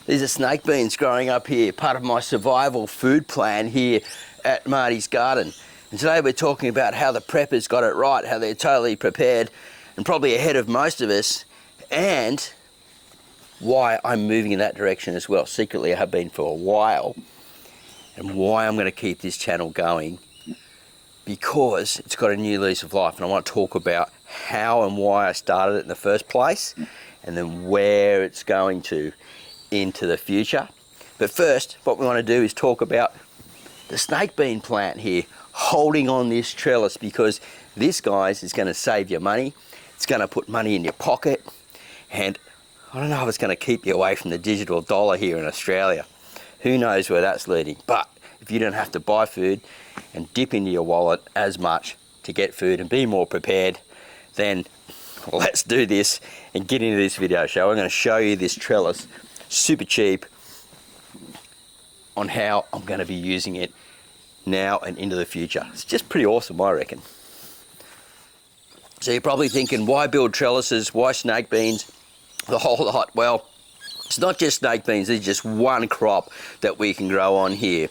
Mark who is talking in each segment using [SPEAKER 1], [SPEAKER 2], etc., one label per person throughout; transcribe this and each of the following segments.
[SPEAKER 1] These are snake beans growing up here, part of my survival food plan here at Marty's Garden. And today we're talking about how the preppers got it right, how they're totally prepared and probably ahead of most of us, and why I'm moving in that direction as well. Secretly I have been for a while, and why I'm going to keep this channel going, because it's got a new lease of life, and I want to talk about how and why I started it in the first place, and then where it's going to into the future. But first, what we want to do is talk about the snake bean plant here, holding on this trellis, because this, guys, is going to save you money. It's going to put money in your pocket, and I don't know if it's going to keep you away from the digital dollar here in Australia. Who knows where that's leading? But if you don't have to buy food and dip into your wallet as much to get food and be more prepared, then let's do this and get into this video show. I'm going to show you this trellis, super cheap, on how I'm going to be using it now and into the future. It's just pretty awesome, I reckon. So you're probably thinking, why build trellises? Why snake beans? The whole lot. Well, it's not just snake beans. There's just one crop that we can grow on here.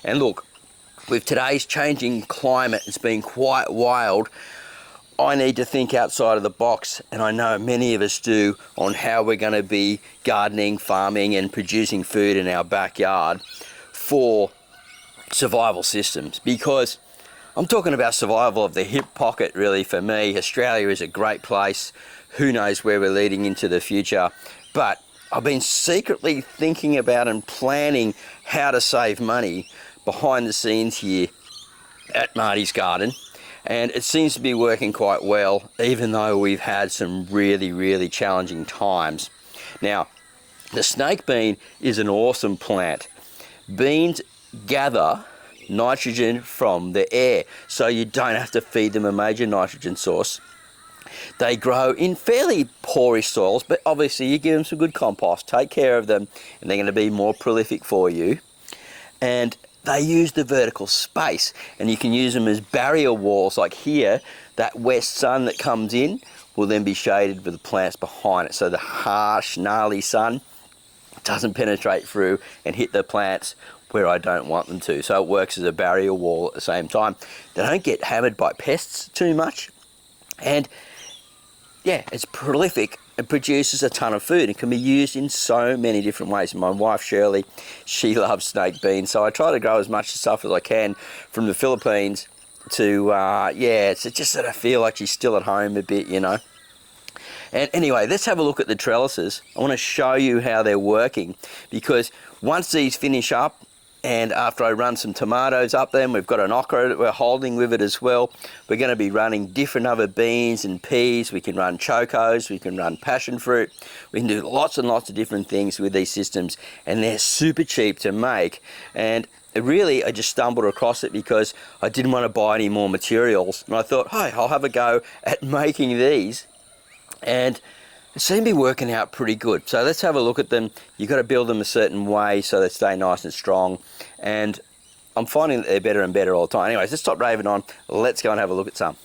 [SPEAKER 1] And look, with today's changing climate, it's been quite wild. I need to think outside of the box, and I know many of us do, on how we're going to be gardening, farming and producing food in our backyard for survival systems. Because I'm talking about survival of the hip pocket, really. For me, Australia is a great place. Who knows where we're leading into the future, but I've been secretly thinking about and planning how to save money behind the scenes here at Marty's Garden. And it seems to be working quite well, even though we've had some really, really challenging times. Now, the snake bean is an awesome plant. Beans gather nitrogen from the air, so you don't have to feed them a major nitrogen source. They grow in fairly poorish soils, but obviously you give them some good compost, take care of them, and they're going to be more prolific for you. And they use the vertical space, and you can use them as barrier walls. Like here, that west sun that comes in will then be shaded with the plants behind it, so the harsh, gnarly sun doesn't penetrate through and hit the plants where I don't want them to. So it works as a barrier wall at the same time. They don't get hammered by pests too much, and yeah, it's prolific. It produces a ton of food. It can be used in so many different ways. My wife Shirley, she loves snake beans, so I try to grow as much stuff as I can from the Philippines to, yeah, it's just that I feel like she's still at home a bit, you know. And anyway, let's have a look at the trellises. I want to show you how they're working, because once these finish up, and after I run some tomatoes up them, we've got an okra that we're holding with it as well. We're going to be running different other beans and peas. We can run chocos, we can run passion fruit. We can do lots and lots of different things with these systems, and they're super cheap to make. And really, I just stumbled across it because I didn't want to buy any more materials. And I thought, hey, I'll have a go at making these. And it seemed to be working out pretty good. So let's have a look at them. You've got to build them a certain way so they stay nice and strong. And I'm finding that they're better and better all the time. Anyways, let's stop raving on. Let's go and have a look at some.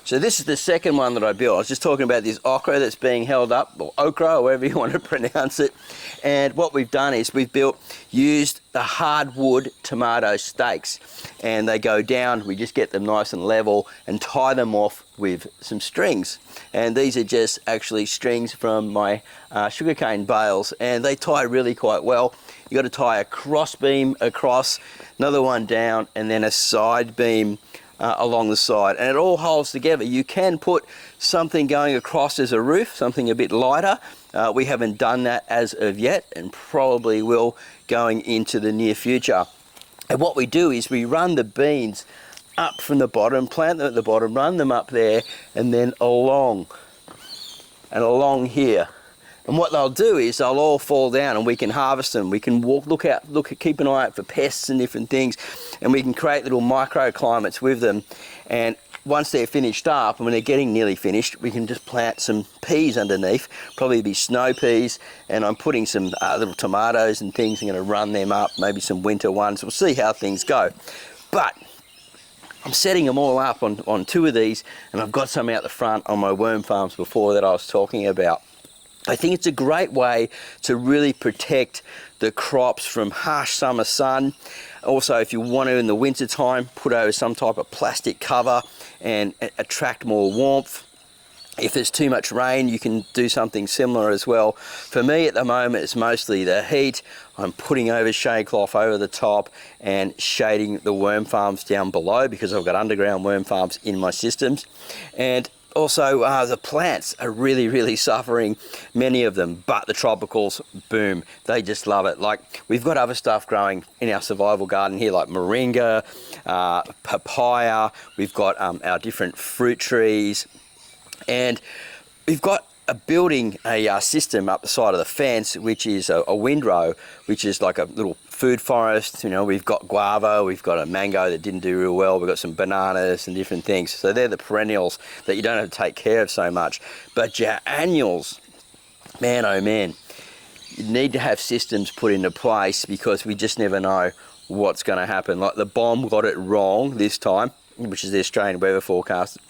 [SPEAKER 1] So this is the second one that I built. I was just talking about this okra that's being held up, or okra, or whatever you want to pronounce it. And what we've done is we've used the hardwood tomato stakes, and they go down. We just get them nice and level and tie them off with some strings. And these are just actually strings from my sugarcane bales, and they tie really quite well. You got to tie a cross beam across, another one down, and then a side beam along the side, and it all holds together. You can put something going across as a roof, something a bit lighter. We haven't done that as of yet, and probably will going into the near future. And what we do is we run the beans up from the bottom, plant them at the bottom, run them up there, and then along and along here. And what they'll do is they'll all fall down, and we can harvest them. We can keep an eye out for pests and different things, and we can create little microclimates with them. And once they're finished up, and when they're getting nearly finished, we can just plant some peas underneath, probably be snow peas, and I'm putting some little tomatoes and things. I'm going to run them up, maybe some winter ones. We'll see how things go. But I'm setting them all up on two of these, and I've got some out the front on my worm farms before that I was talking about. I think it's a great way to really protect the crops from harsh summer sun. Also, if you want to in the winter time, put over some type of plastic cover and attract more warmth. If there's too much rain, you can do something similar as well. For me at the moment, it's mostly the heat. I'm putting over shade cloth over the top and shading the worm farms down below because I've got underground worm farms in my systems. And also, the plants are really suffering, many of them, but the tropicals, boom, they just love it. Like, we've got other stuff growing in our survival garden here, like moringa, papaya, we've got our different fruit trees, and we've got building a system up the side of the fence, which is a windrow, which is like a little food forest. You know, we've got guava, we've got a mango that didn't do real well, we've got some bananas and different things. So they're the perennials that you don't have to take care of so much. But your annuals, man, oh man, you need to have systems put into place because we just never know what's going to happen. Like the bomb got it wrong this time, which is the Australian weather forecasting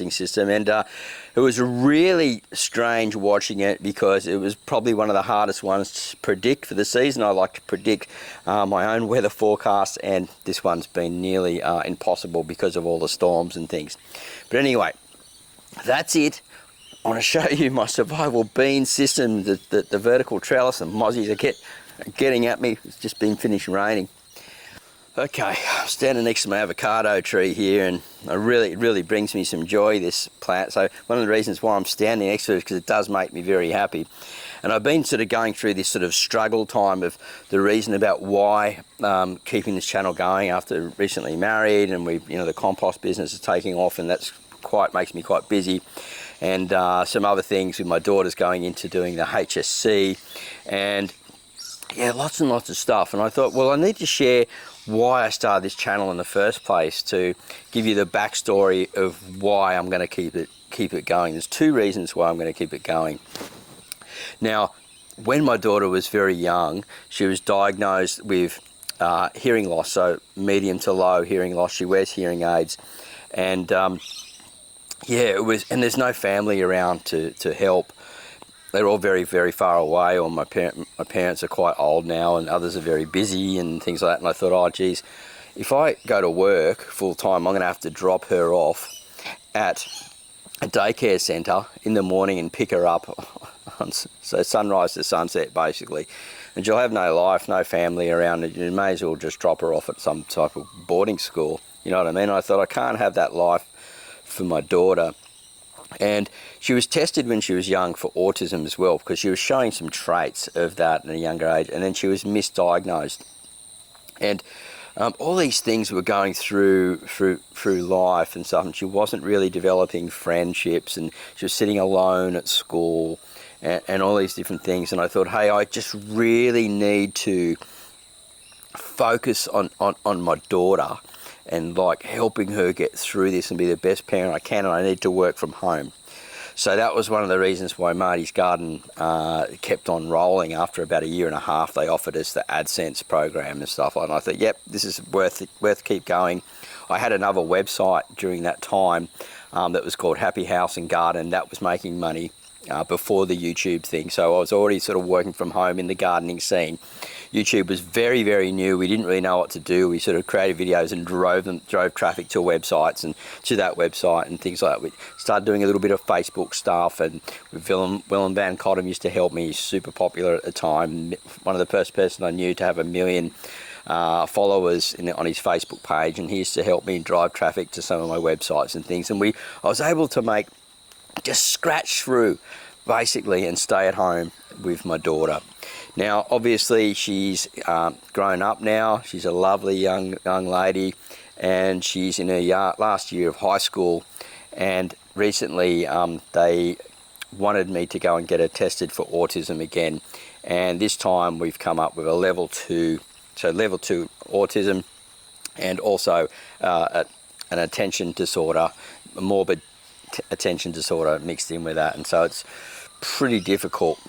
[SPEAKER 1] system, and it was really strange watching it because it was probably one of the hardest ones to predict for the season. I like to predict my own weather forecasts, and this one's been nearly impossible because of all the storms and things. But anyway, that's it. I want to show you my survival bean system, the vertical trellis, and mozzies are getting at me. It's just been finished raining. Okay, I'm standing next to my avocado tree here, and it really brings me some joy, this plant. So one of the reasons why I'm standing next to it is because it does make me very happy. And I've been sort of going through this sort of struggle time of the reason about why keeping this channel going after recently married, and the compost business is taking off, and that's makes me quite busy. And some other things with my daughters going into doing the HSC, and yeah, lots and lots of stuff. And I thought, well, I need to share why I started this channel in the first place, to give you the backstory of why I'm going to keep it going. There's two reasons why I'm going to keep it going. Now, when my daughter was very young, she was diagnosed with hearing loss, so medium to low hearing loss. She wears hearing aids, and yeah, and there's no family around to help. They're all very far away, or my parents are quite old now, and others are very busy and things like that. And I thought, oh geez, if I go to work full time, I'm going to have to drop her off at a daycare centre in the morning and pick her up so sunrise to sunset basically, and she'll have no life, no family around, and you may as well just drop her off at some type of boarding school, you know what I mean? I thought I can't have that life for my daughter. And she was tested when she was young for autism as well, because she was showing some traits of that at a younger age, and then she was misdiagnosed. And all these things were going through life and stuff, and she wasn't really developing friendships, and she was sitting alone at school, and all these different things. And I thought, hey, I just really need to focus on my daughter and like helping her get through this and be the best parent I can, and I need to work from home. So that was one of the reasons why Marty's Garden kept on rolling. After about a year and a half, they offered us the AdSense program and stuff like that. And I thought, yep, this is worth keep going. I had another website during that time that was called Happy House and Garden. That was making money before the YouTube thing. So I was already sort of working from home in the gardening scene. YouTube was very new. We didn't really know what to do. We sort of created videos and drove traffic to websites and to that website and things like that. We started doing a little bit of Facebook stuff, and Willem Van Cottam used to help me. He's super popular at the time. One of the first person I knew to have 1 million followers on his Facebook page, and he used to help me drive traffic to some of my websites and things. And I was able to just scratch through basically and stay at home with my daughter. Now obviously she's grown up now. She's a lovely young lady, and she's in her last year of high school, and recently they wanted me to go and get her tested for autism again, and this time we've come up with a level 2, so level 2 autism, and also an attention disorder, a morbid attention disorder mixed in with that, and so it's pretty difficult.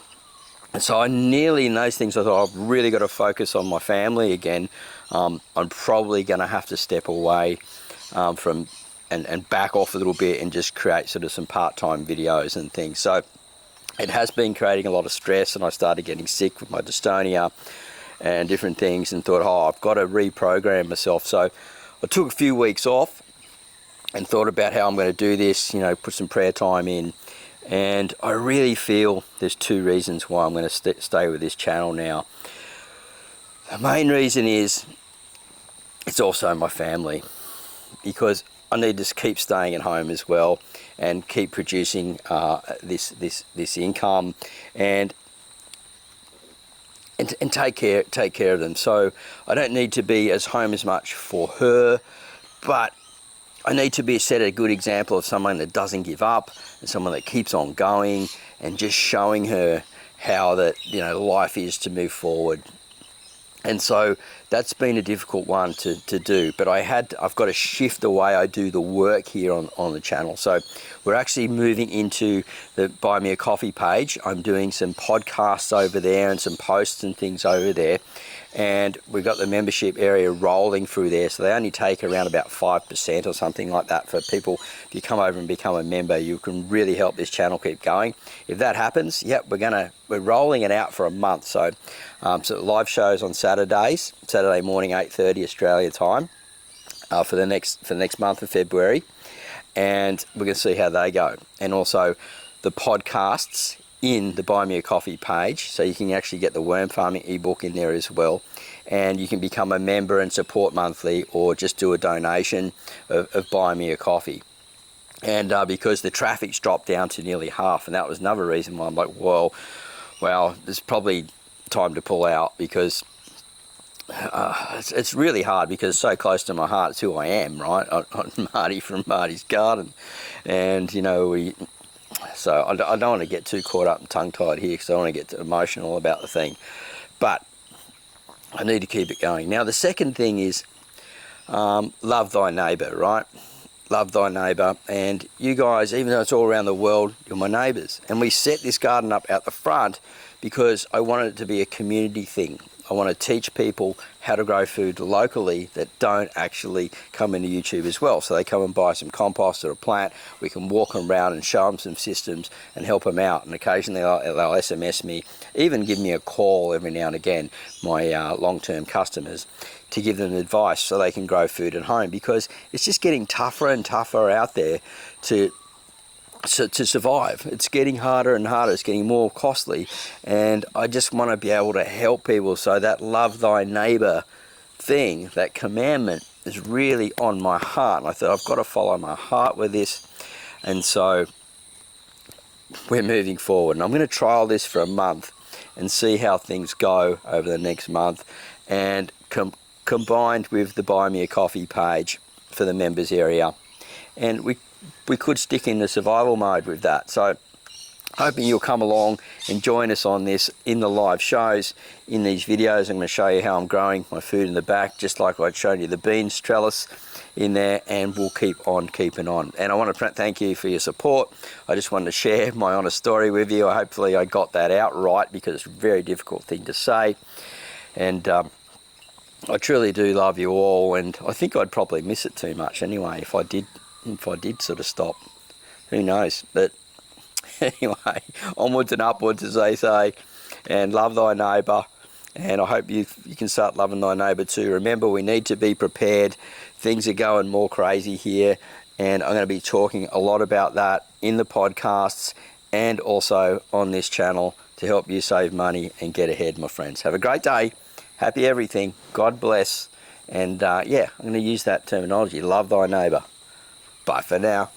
[SPEAKER 1] And so in those things, I thought I've really got to focus on my family again. I'm probably going to have to step away from and back off a little bit and just create sort of some part-time videos and things. So it has been creating a lot of stress, and I started getting sick with my dystonia and different things, and thought, oh, I've got to reprogram myself. So I took a few weeks off and thought about how I'm going to do this, you know, put some prayer time in. And I really feel there's two reasons why I'm going to stay with this channel now. The main reason is it's also my family, because I need to keep staying at home as well and keep producing this income and take care of them. So I don't need to be as home as much for her, but I need to set a good example of someone that doesn't give up, and someone that keeps on going, and just showing her how that, you know, life is to move forward. And so that's been a difficult one to do, but I've got to shift the way I do the work here on the channel. So we're actually moving into the Buy Me a Coffee page. I'm doing some podcasts over there and some posts and things over there. And we've got the membership area rolling through there, so they only take around about 5% or something like that for people. If you come over and become a member, you can really help this channel keep going. If that happens, yep, we're rolling it out for a month. So live shows on Saturday morning 8:30 Australia time for the next month of February, and we're going to see how they go. And also the podcasts in the Buy Me a Coffee page, so you can actually get the worm farming ebook in there as well, and you can become a member and support monthly, or just do a donation of Buy Me a Coffee. And because the traffic's dropped down to nearly half, and that was another reason why I'm like, well, there's probably time to pull out, because it's really hard, because it's so close to my heart. It's who I am, right? I'm Marty from Marty's Garden, and you know, so I don't want to get too caught up and tongue-tied here, because I don't want to get too emotional about the thing. But I need to keep it going. Now, the second thing is love thy neighbour, right? Love thy neighbour. And you guys, even though it's all around the world, you're my neighbours. And we set this garden up out the front because I wanted it to be a community thing. I want to teach people how to grow food locally that don't actually come into YouTube as well. So they come and buy some compost or a plant. We can walk them around and show them some systems and help them out. And occasionally they'll SMS me, even give me a call every now and again, my long-term customers, to give them advice so they can grow food at home, because it's just getting tougher and tougher out there to survive. It's getting harder and harder. It's getting more costly, and I just want to be able to help people. So that love thy neighbor thing, that commandment, is really on my heart, and I thought I've got to follow my heart with this. And so we're moving forward, and I'm going to trial this for a month and see how things go over the next month, and combined with the Buy Me a Coffee page for the members area, and we could stick in the survival mode with that. So hoping you'll come along and join us on this in the live shows. In these videos, I'm going to show you how I'm growing my food in the back, just like I'd shown you the beans trellis in there, and we'll keep on keeping on. And I want to thank you for your support. I just wanted to share my honest story with you. Hopefully I got that out right, because it's a very difficult thing to say. And I truly do love you all, and I think I'd probably miss it too much anyway if I did sort of stop. Who knows? But anyway, onwards and upwards, as they say, and love thy neighbour. And I hope you can start loving thy neighbour too. Remember, we need to be prepared. Things are going more crazy here, and I'm going to be talking a lot about that in the podcasts and also on this channel to help you save money and get ahead, my friends. Have a great day. Happy everything. God bless. And yeah, I'm going to use that terminology. Love thy neighbour. Bye for now.